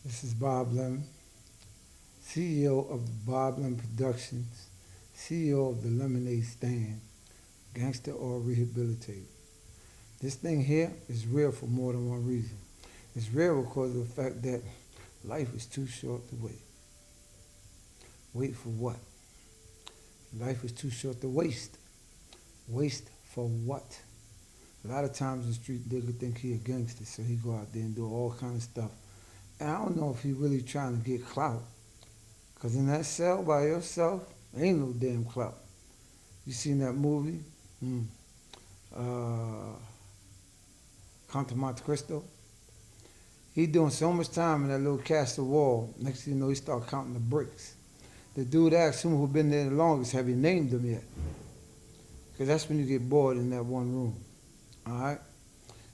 This is Bob Lemon, CEO of Bob Lemon Productions, CEO of the Lemonade Stand, Gangster or Rehabilitated. This thing here is real for more than one reason. It's real because of the fact that life is too short to wait. Wait for what? Life is too short to waste. Waste for what? A lot of times the street nigga think he a gangster, so he go out there and do all kind of stuff. And I don't know if he really trying to get clout. Because in that cell by yourself, ain't no damn clout. You seen that movie? Mm. Uh, Count to Monte Cristo? He doing so much time in that little castle wall. Next thing you know, he start counting the bricks. The dude asked him who been there the longest, have you named them yet? Because that's when you get bored in that one room. All right?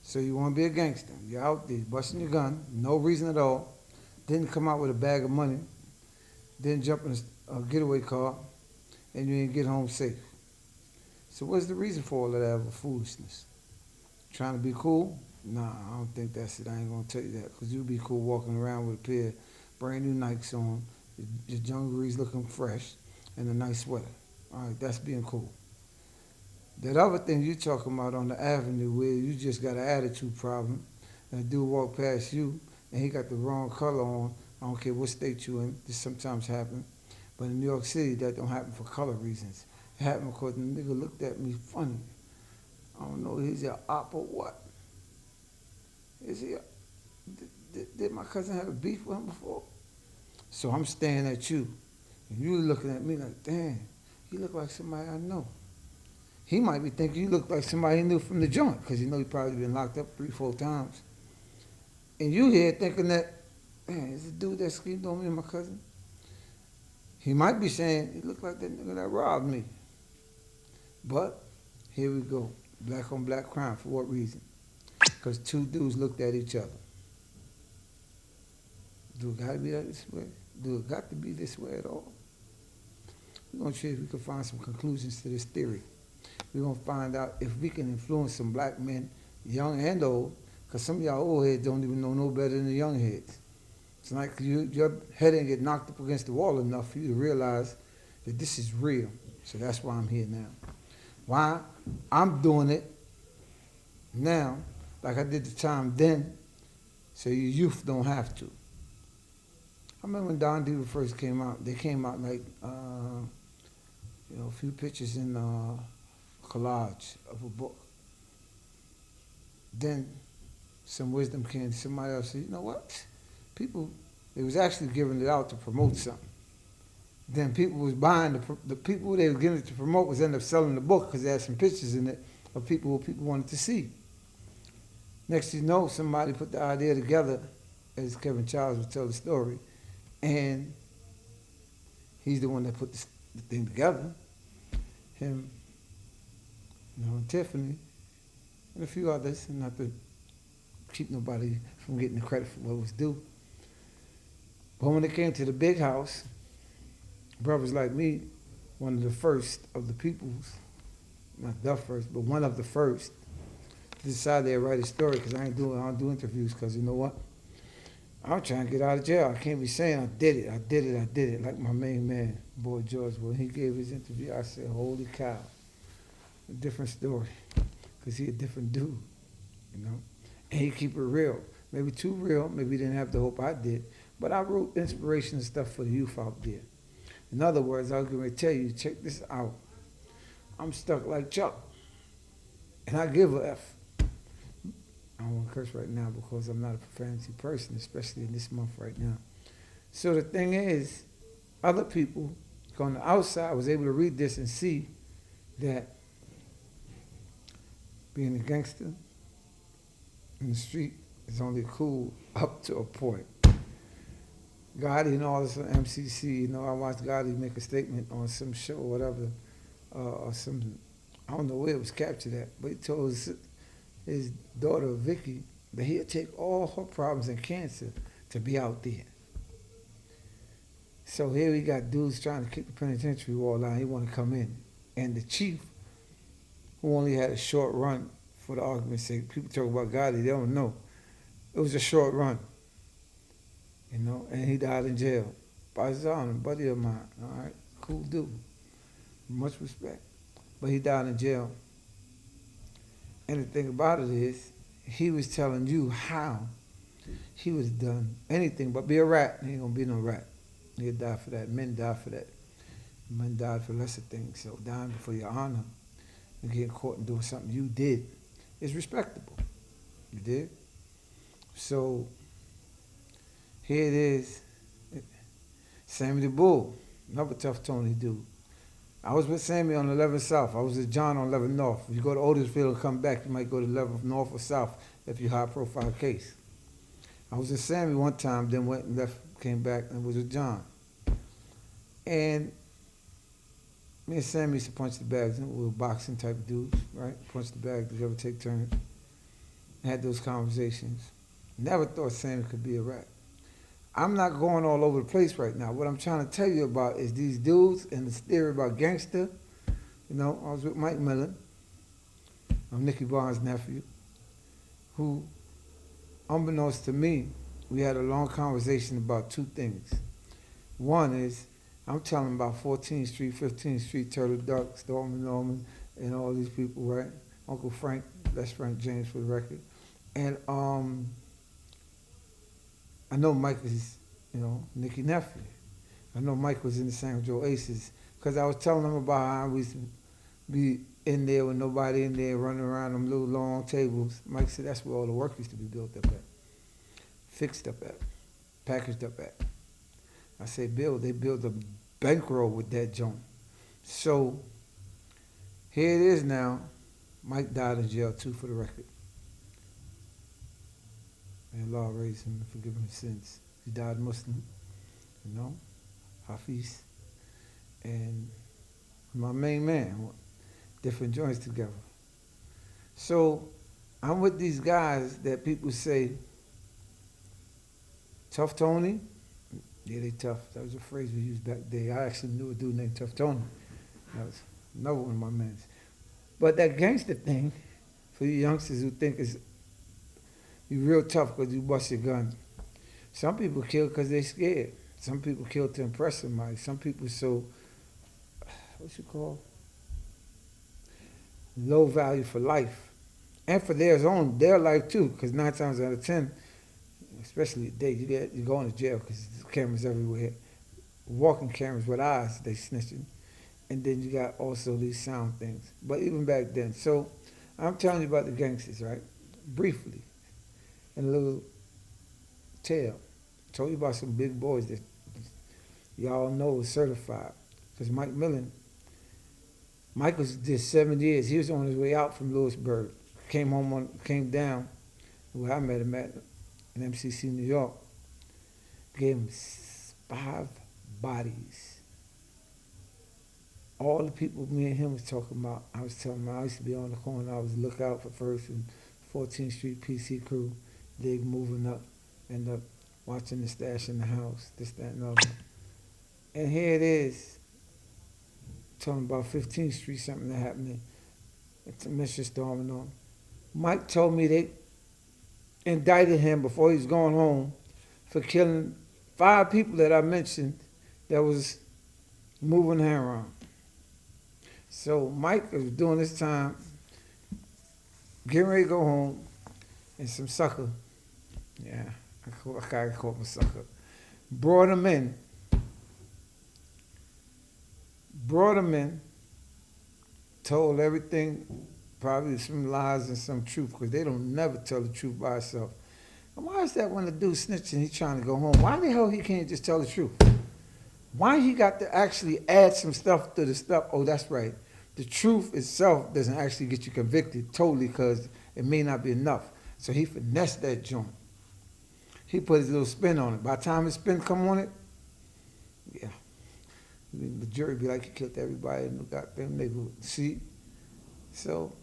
So you want to be a gangster. You're out there busting your gun, no reason at all. Didn't come out with a bag of money. Didn't jump in a getaway car. And you didn't get home safe. So what's the reason for all of that other foolishness? Trying to be cool? Nah, I don't think that's it. I ain't going to tell you that. Because you'll be cool walking around with a pair of brand new Nikes on, your dungarees looking fresh, and a nice sweater. All right, that's being cool. That other thing you talking about on the avenue where you just got an attitude problem, and a dude walk past you, and he got the wrong color on. I don't care what state you in. This sometimes happen. But in New York City, that don't happen for color reasons. It happened because the nigga looked at me funny. I don't know, is he a op or what? Is he a, did my cousin have a beef with him before? So I'm staring at you, and you looking at me like, damn, you look like somebody I know. He might be thinking you look like somebody he knew from the joint, because you know he probably been locked up 3-4 times. And you here thinking that, man, is the dude that screamed on me and my cousin? He might be saying, he looked like that nigga that robbed me. But here we go. Black on black crime. For what reason? Because two dudes looked at each other. Do it got to be this way? Do it got to be this way at all? We're going to see if we can find some conclusions to this theory. We're going to find out if we can influence some black men, young and old, because some of y'all old heads don't even know no better than the young heads. It's like your head didn't get knocked up against the wall enough for you to realize that this is real. So that's why I'm here now. Why? I'm doing it now, like I did the time then, so your youth don't have to. I remember when Don Diva first came out, they came out like, a few pictures in collage of a book. Then some wisdom came, somebody else said, you know what? People, they was actually giving it out to promote something. Then people was buying, the people they were giving it to promote was end up selling the book because they had some pictures in it of people who people wanted to see. Next thing you know, somebody put the idea together, as Kevin Childs would tell the story, and he's the one that put the thing together. Him, and Tiffany, and a few others, and not to keep nobody from getting the credit for what was due. But when it came to the big house, brothers like me, one of the first of the peoples, not the first, but one of the first, decided they'd write a story because I don't do interviews because you know what? I'm trying to get out of jail. I can't be saying I did it, like my main man, Boy George. When he gave his interview, I said, holy cow, a different story, because he a different dude, you know? And he keep it real. Maybe too real, maybe he didn't have the hope I did, but I wrote inspirational stuff for the youth out there. In other words, I was going to tell you, check this out. I'm stuck like Chuck, and I give a F. I don't want to curse right now because I'm not a profanity person, especially in this month right now. So the thing is, other people on the outside was able to read this and see that being a gangster in the street is only cool up to a point. Gotti and all this on MCC, I watched Gotti make a statement on some show or whatever, or some, I don't know where it was captured at, but he told his daughter Vicky that he'd take all her problems and cancer to be out there. So here we got dudes trying to kick the penitentiary wall down. He want to come in, and the chief, who only had a short run, for the argument's sake, people talk about Gotti, they don't know. It was a short run. and he died in jail. Paisan, a buddy of mine, all right, cool dude, much respect. But he died in jail. And the thing about it is, he was telling you how he was done anything but be a rat. He ain't gonna be no rat. He'll die for that. Men die for that. Men died for lesser things. So dying for your honor and getting caught and doing something you did is respectable. You did? So here it is. Sammy the Bull, another tough Tony dude. I was with Sammy on 11 South. I was with John on 11 North. If you go to Otisville and come back, you might go to 11 North or South if you're high profile case. I was with Sammy one time, then went and left, came back and was with John. And me and Sammy used to punch the bags. We were boxing type of dudes, right? Punch the bag, did you ever take turns? Had those conversations. Never thought Sammy could be a rat. I'm not going all over the place right now. What I'm trying to tell you about is these dudes and this theory about Gangster. I was with Mike Millen. I'm Nicky Barnes' nephew, who, unbeknownst to me, we had a long conversation about two things. One is, I'm telling him about 14th Street, 15th Street, Turtle Duck, Stormy Norman, and all these people, right? Uncle Frank, that's Frank James for the record. And I know Mike is, Nicky nephew. I know Mike was in the San Joe Aces because I was telling him about how we used to be in there with nobody in there running around them little long tables. Mike said that's where all the work used to be built up at, fixed up at, packaged up at. I said, Bill, they built a bankroll with that joint. So here it is now. Mike died in jail too, for the record. And Allah raised him and forgive him his sins. He died Muslim, Hafiz. And my main man, different joints together. So I'm with these guys that people say, Tough Tony? Yeah, they tough. That was a phrase we used back then. I actually knew a dude named Tough Tony. That was another one of my men. But that gangster thing, for you youngsters who think you're real tough because you bust your gun. Some people kill because they're scared. Some people kill to impress somebody. Some people so, low value for life. And for their life too, because 9 times out of 10, especially today, you go into jail because there's cameras everywhere. Walking cameras with eyes, they snitching. And then you got also these sound things. But even back then. So I'm telling you about the gangsters, right? Briefly. And a little tale. Told you about some big boys that y'all know is certified. Because Mike Millen, did 7 years. He was on his way out from Lewisburg. Came down where I met him at in MCC, New York. Gave him 5 bodies. All the people me and him was talking about, I was telling him I used to be on the corner. I was lookout for 1st and 14th Street PC crew. They moving up, end up watching the stash in the house, this, that, and other. And here it is, talking about 15th Street, something that happened at Mr. Storming on. Mike told me they indicted him before he was going home for killing 5 people that I mentioned that was moving heroin. So Mike was doing this time, getting ready to go home, and some sucker, I gotta call him a sucker, brought him in, told everything, probably some lies and some truth, because they don't never tell the truth by itself. And why is that when the dude's snitching, he's trying to go home? Why the hell he can't just tell the truth? Why he got to actually add some stuff to the stuff? Oh, that's right. The truth itself doesn't actually get you convicted totally because it may not be enough. So he finessed that joint. He put his little spin on it. By the time his spin come on it, the jury be like, he killed everybody in the goddamn neighborhood. See? So,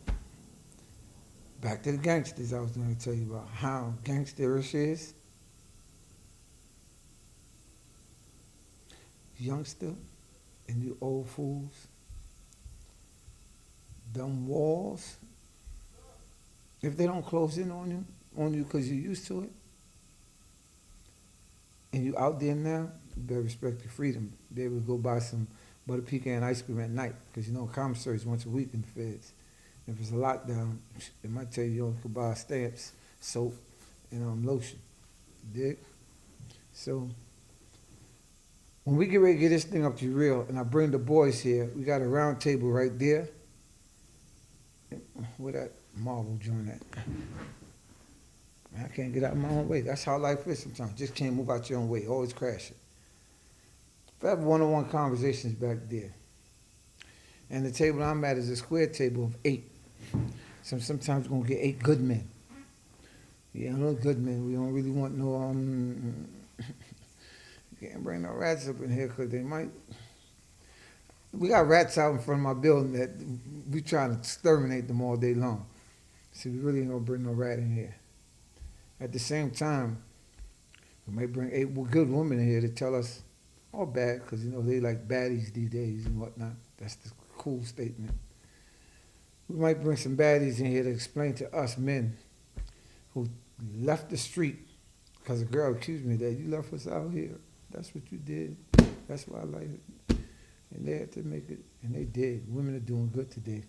back to the gangsters I was going to tell you about. How gangsterish is. Youngster and you old fools. Them walls, if they don't close in on you because you're used to it, and you out there now, you better respect your freedom. Be able to go buy some butter pecan ice cream at night, because you know commissary is once a week in the feds. If it's a lockdown, it might tell you only could buy stamps, soap, and lotion. You dig? So when we get ready to get this thing up to real, and I bring the boys here, we got a round table right there. Where that marble joint at? Man, I can't get out of my own way. That's how life is sometimes. Just can't move out your own way. Always crashing. If I have one-on-one conversations back there, and the table I'm at is a square table of 8. So sometimes we're going to get 8 good men. Yeah, no good men. We don't really want no, can't bring no rats up in here because they might. We got rats out in front of my building that we trying to exterminate them all day long. So we really ain't going to bring no rat in here. At the same time, we might bring 8 good women in here to tell us, all bad, because you know they like baddies these days and whatnot. That's the cool statement. We might bring some baddies in here to explain to us men who left the street because a girl accused me that you left us out here. That's what you did. That's why I like it. And they had to make it, and they did. Women are doing good today.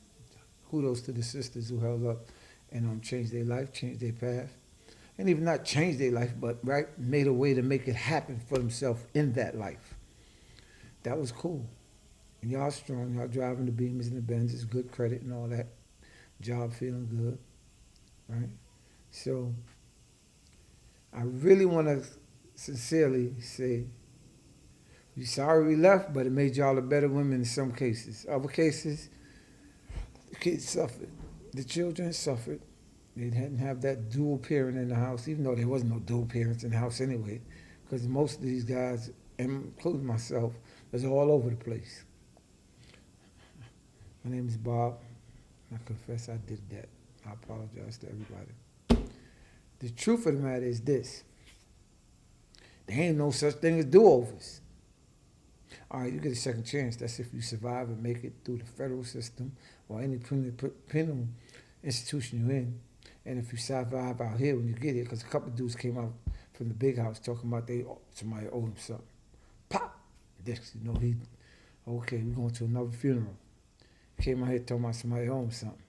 Kudos to the sisters who held up and changed their life, changed their path. And even not changed their life, but right, made a way to make it happen for themselves in that life. That was cool. And y'all strong, y'all driving the Beamers and the Benzes, good credit and all that. Job feeling good, right? So I really want to sincerely say, we're sorry we left, but it made y'all a better women in some cases. Other cases, the kids suffered. The children suffered. They didn't have that dual parent in the house, even though there was no dual parents in the house anyway, because most of these guys, including myself, was all over the place. My name is Bob. I confess I did that. I apologize to everybody. The truth of the matter is this. There ain't no such thing as do-overs. All right, you get a second chance. That's if you survive and make it through the federal system or any penal institution you're in. And if you survive out here when you get here, because a couple of dudes came out from the big house talking about somebody owed him something. Pop! Next, you know, okay, we're going to another funeral. Came out here talking about somebody owed him something.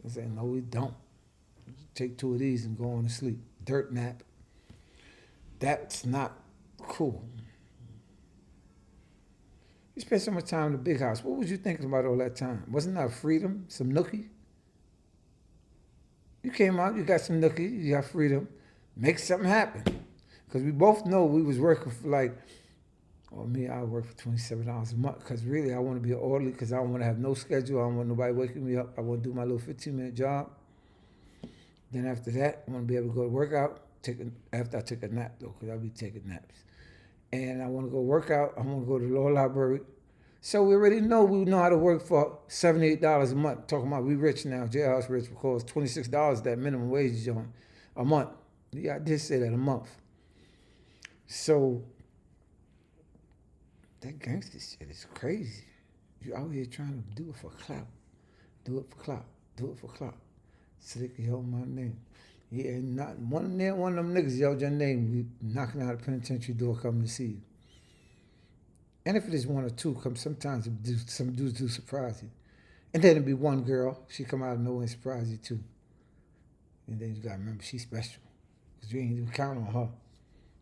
I said, no, we don't. Take 2 of these and go on to sleep. Dirt nap. That's not cool. You spent so much time in the big house. What was you thinking about all that time? Wasn't that freedom? Some nookie? You came out, you got some nookie, you got freedom. Make something happen. Because we both know we was working for I work for $27 a month. Because really, I want to be an orderly because I don't want to have no schedule. I don't want nobody waking me up. I want to do my little 15-minute job. Then after that, I want to be able to go to work out. After I take a nap, though, because I'll be taking naps. And I want to go work out. I want to go to the law library. So we already know how to work for $7, $8 a month. Talking about we rich now, jailhouse rich, because $26 that minimum wage is on a month. Yeah, I did say that, a month. So that gangster shit is crazy. You out here trying to do it for clout. Do it for clout. Do it for clout. So they can hold my name. Yeah, not one of them niggas yelled your name, we knocking out a penitentiary door coming to see you. And if it is 1 or 2, sometimes some dudes do surprise you. And then it'd be one girl, she come out of nowhere and surprise you too. And then you gotta remember she's special. Because you ain't even count on her.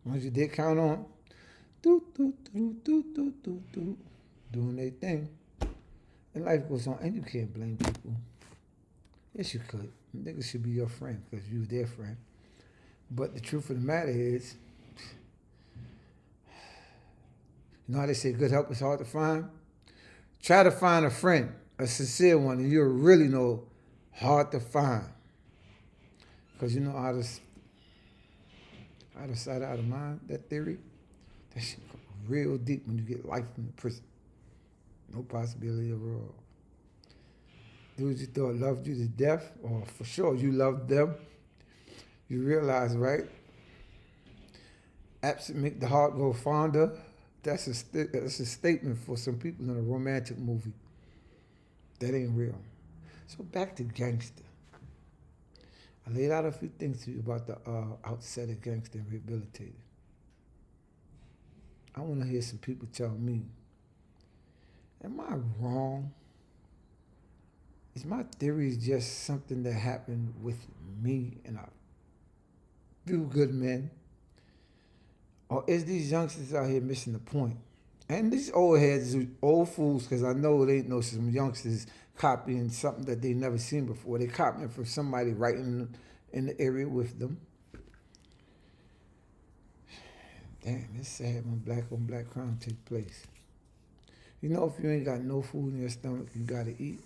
Once you did count on, doing their thing. And life goes on, and you can't blame people. Yes, you could. Niggas should be your friend because you their friend. But the truth of the matter is, you know how they say good help is hard to find? Try to find a friend, a sincere one, and you'll really know hard to find. Because you know out of sight, out of mind, that theory, that shit goes real deep when you get life in the prison. No possibility of parole. Dudes you thought loved you to death, or for sure you loved them, you realize, right? Absent make the heart go fonder. That's a statement for some people in a romantic movie. That ain't real. So back to Gangster. I laid out a few things to you about the outset of Gangster and Rehabilitated. I want to hear some people tell me, am I wrong? Is my theory just something that happened with me and a few good men? Or is these youngsters out here missing the point? And these old heads, old fools, because I know they know some youngsters copying something that they never seen before. They copying from somebody right in the area with them. Damn, it's sad when black on black crime take place. You know, if you ain't got no food in your stomach, you gotta eat.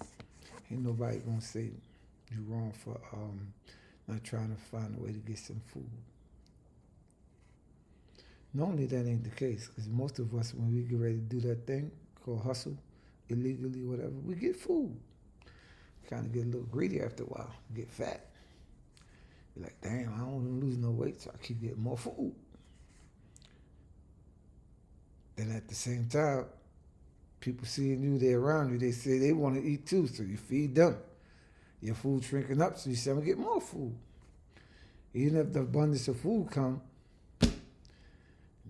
Ain't nobody gonna say you wrong for not trying to find a way to get some food. Normally that ain't the case, because most of us, when we get ready to do that thing called hustle, illegally, whatever, we get food. Kind of get a little greedy after a while, get fat. You're like, damn, I don't want to lose no weight, so I keep getting more food. Then at the same time, people seeing you, they're around you, they say they want to eat too, so you feed them. Your food shrinking up, so you say, I'm gonna get more food. Even if the abundance of food come,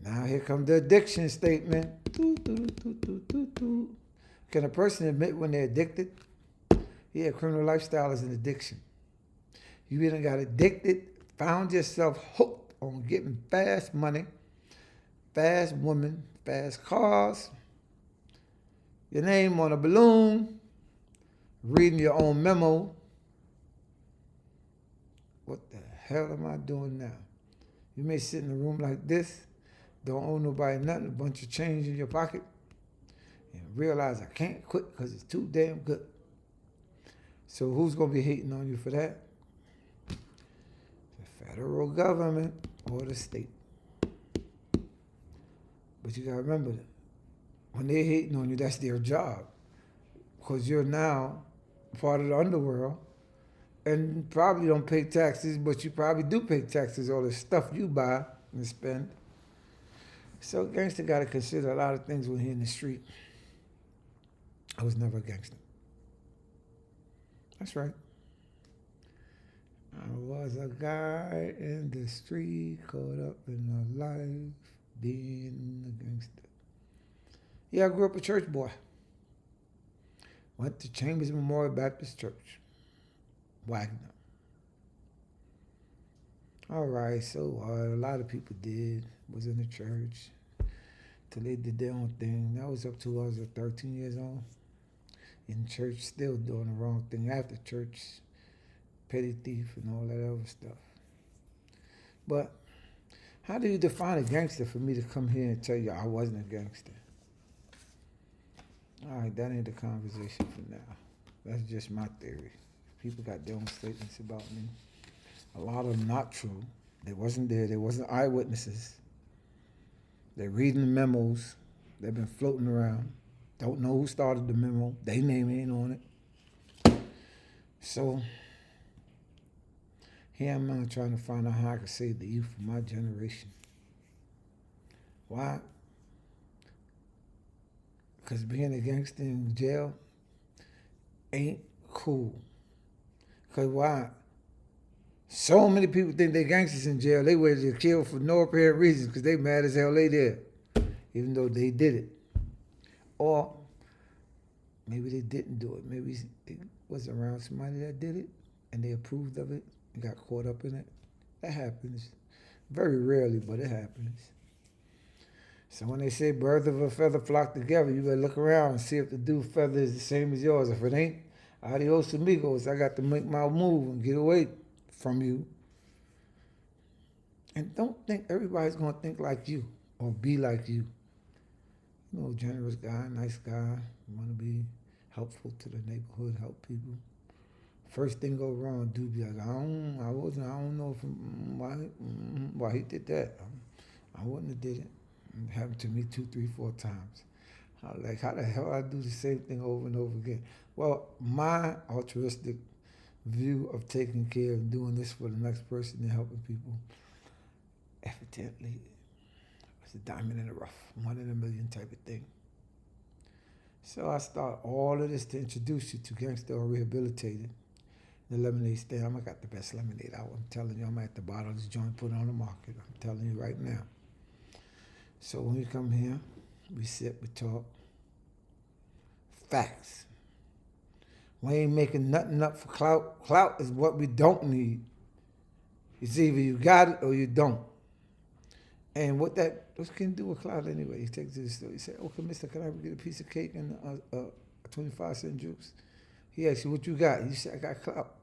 now here comes the addiction statement. Can a person admit when they're addicted? Yeah, criminal lifestyle is an addiction. You either got addicted, found yourself hooked on getting fast money, fast women, fast cars, your name on a balloon, reading your own memo. What the hell am I doing now? You may sit in a room like this, don't owe nobody nothing, a bunch of change in your pocket, and realize I can't quit because it's too damn good. So who's going to be hating on you for that? The federal government or the state. But you got to remember that when they're hating on you, that's their job. Because you're now part of the underworld and probably don't pay taxes, but you probably do pay taxes, all the stuff you buy and spend. So gangster got to consider a lot of things when he's in the street. I was never a gangster. That's right. I was a guy in the street caught up in a life being a gangster. Yeah, I grew up a church boy. Went to Chambers Memorial Baptist Church, Wagner. All right, so a lot of people was in the church till they did their own thing. That was up to I was 13 years old. In church, still doing the wrong thing after church, petty thief and all that other stuff. But how do you define a gangster for me to come here and tell you I wasn't a gangster? All right, that ain't the conversation for now. That's just my theory. People got their own statements about me. A lot of them not true. They wasn't there. They wasn't eyewitnesses. They're reading the memos. They've been floating around. Don't know who started the memo. They name ain't on it. So here I'm now trying to find out how I can save the youth of my generation. Why? Because being a gangster in jail ain't cool. Because why? So many people think they gangsters in jail. They were just killed for no apparent reason because they mad as hell they did, even though they did it. Or maybe they didn't do it. Maybe they was around somebody that did it and they approved of it and got caught up in it. That happens. Very rarely, but it happens. So when they say birds of a feather flock together, you better look around and see if the dude's feather is the same as yours. If it ain't, adios amigos. I got to make my move and get away from you. And don't think everybody's going to think like you or be like you. You know, generous guy, nice guy, want to be helpful to the neighborhood, help people. First thing go wrong, dude be like, I don't know why he did that. I wouldn't have did it. It happened to me 2, 3, 4 times. I was like, how the hell I do the same thing over and over again? Well, my altruistic view of taking care of doing this for the next person and helping people, evidently, it's a diamond in the rough, 1 in a million type of thing. So I start all of this to introduce you to Gangster or Rehabilitated. The lemonade stand, I got the best lemonade out. I'm telling you, I'm at the bottom of this joint, put it on the market. I'm telling you right now. So when we come here, we sit, we talk. Facts. We ain't making nothing up for clout. Clout is what we don't need. It's either you got it or you don't. And what can you do with clout anyway? You take it to the store. You say, okay, mister, can I get a piece of cake and a 25-cent juice? He asks you, what you got? You say, I got clout.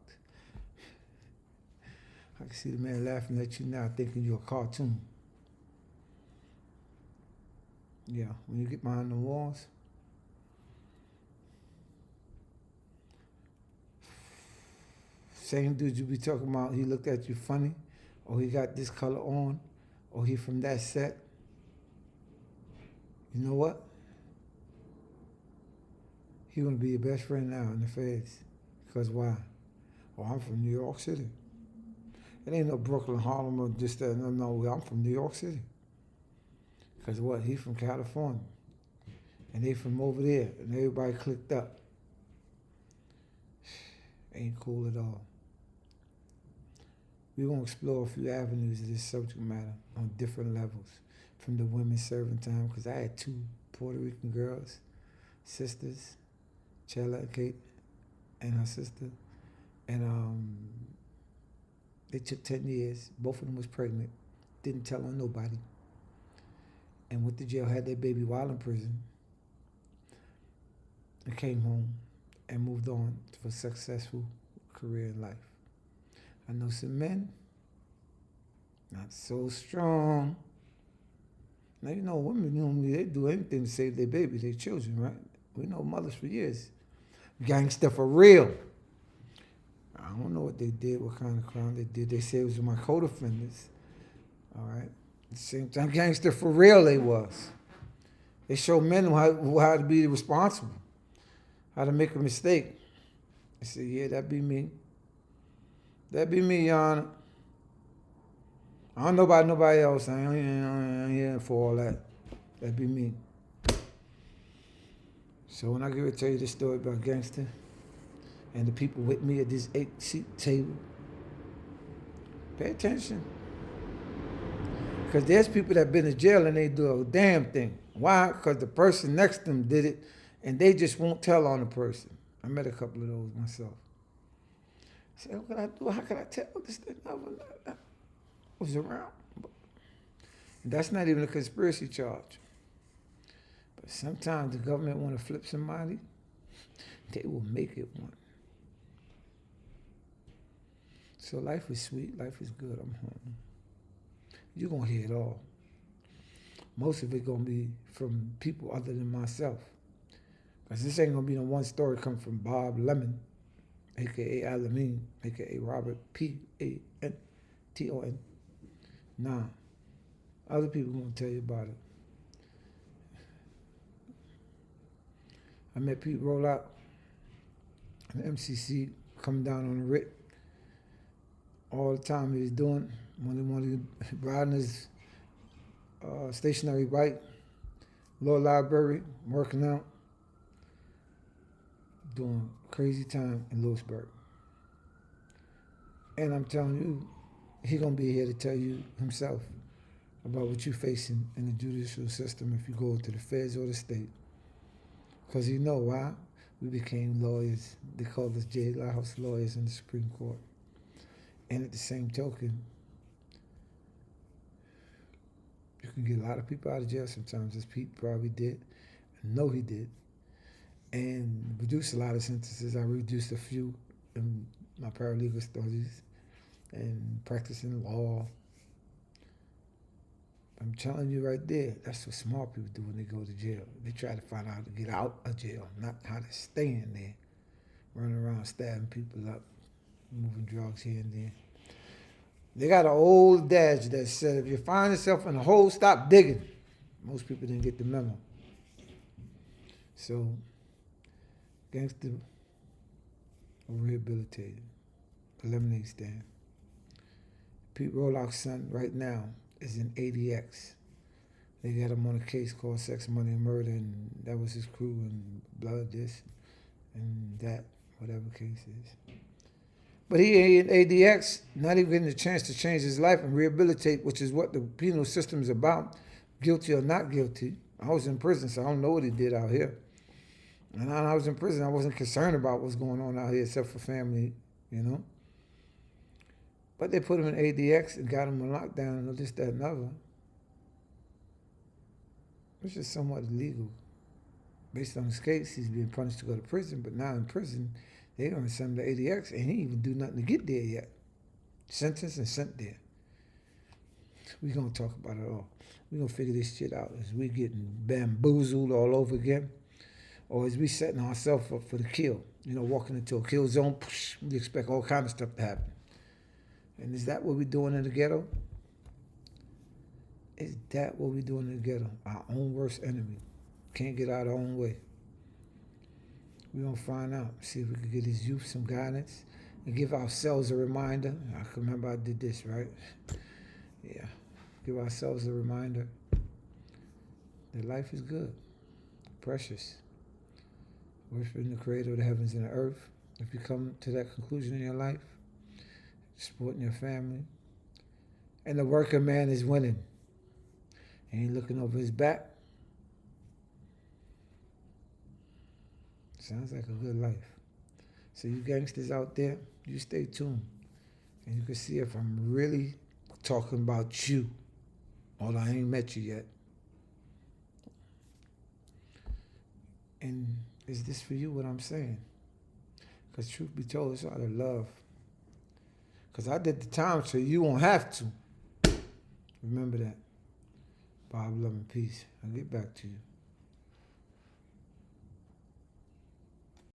I can see the man laughing at you now thinking you're a cartoon. Yeah, when you get behind the walls, same dude you be talking about, he looked at you funny, or he got this color on, or he from that set. You know what? He gonna be your best friend now in the feds. Because why? Oh, I'm from New York City. It ain't no Brooklyn, Harlem, or just that. No, I'm from New York City. Because what? He from California. And they from over there. And everybody clicked up. Ain't cool at all. We're going to explore a few avenues of this subject matter on different levels. From the women serving time, because I had 2 Puerto Rican girls, sisters, Chella and Kate, and her sister. And they took 10 years. Both of them was pregnant. Didn't tell on nobody. And went to jail, had their baby while in prison. And came home and moved on to a successful career in life. I know some men, not so strong. Now, you know, women, normally they do anything to save their baby, their children, right? We know mothers for years. Gangster for real. I don't know what they did, what kind of crime they did. They say it was my co-defendants. All right. At the same time, gangster for real they was. They show men how to be responsible, how to make a mistake. I said, yeah, that'd be me. That'd be me, Your Honor. I don't know about nobody else. I ain't here for all that. That'd be me. So when I get ready to tell you this story about Gangster and the people with me at this 8-seat table, pay attention. Because there's people that been in jail and they do a damn thing. Why? Because the person next to them did it and they just won't tell on the person. I met a couple of those myself. I said, what can I do? How can I tell this thing? I was around. And that's not even a conspiracy charge. But sometimes the government want to flip somebody, they will make it one. So life is sweet, life is good, I'm home. You're going to hear it all. Most of it going to be from people other than myself. Because this ain't going to be no one story come from Bob Lemon, a.k.a. Alameen, a.k.a. Robert P.A.N.T.O.N. Nah, other people going to tell you about it. I met Pete Rollout, an MCC, coming down on the writ. All the time he was doing, when he riding his stationary bike, Law Library, working out, doing crazy time in Lewisburg. And I'm telling you, he gonna be here to tell you himself about what you're facing in the judicial system if you go to the feds or the state. Because you know why? We became lawyers. They called us jailhouse lawyers in the Supreme Court. And at the same token, you can get a lot of people out of jail sometimes, as Pete probably did. I know he did. And reduced a lot of sentences. I reduced a few in my paralegal studies and practicing law. I'm telling you right there, that's what smart people do when they go to jail. They try to find out how to get out of jail, not how to stay in there. Running around stabbing people up, moving drugs here and there. They got an old adage that said, if you find yourself in a hole, stop digging. Most people didn't get the memo. So, Gangster or Rehabilitated, the lemonade stand. Pete Rollock's son right now is in ADX. They got him on a case called Sex, Money, and Murder, and that was his crew, and blood this and that, whatever case is. But he in ADX, not even getting a chance to change his life and rehabilitate, which is what the penal system is about, guilty or not guilty. I was in prison, so I don't know what he did out here. And when I was in prison, I wasn't concerned about what's going on out here except for family, you know. But they put him in ADX and got him on lockdown and this, that, and other, which is somewhat illegal. Based on his case, he's being punished to go to prison, but now in prison, they don't send him to ADX, and he didn't even do nothing to get there yet. Sentenced and sent there. We're going to talk about it all. We're going to figure this shit out. Is we getting bamboozled all over again? Or is we setting ourselves up for the kill? You know, walking into a kill zone, we expect all kinds of stuff to happen. And is that what we're doing in the ghetto? Is that what we're doing in the ghetto? Our own worst enemy. Can't get out our own way. We're going to find out. See if we can get these youth some guidance and give ourselves a reminder. I can remember I did this, right? Yeah. Give ourselves a reminder that life is good, precious. Worshiping the creator of the heavens and the earth. If you come to that conclusion in your life, supporting your family, and the working man is winning, and he's looking over his back, sounds like a good life. So you gangsters out there, you stay tuned, and you can see if I'm really talking about you, although I ain't met you yet. And is this for you what I'm saying? Because truth be told, it's out of love. Because I did the time so you won't have to. Remember that. Bob, love, and peace. I'll get back to you.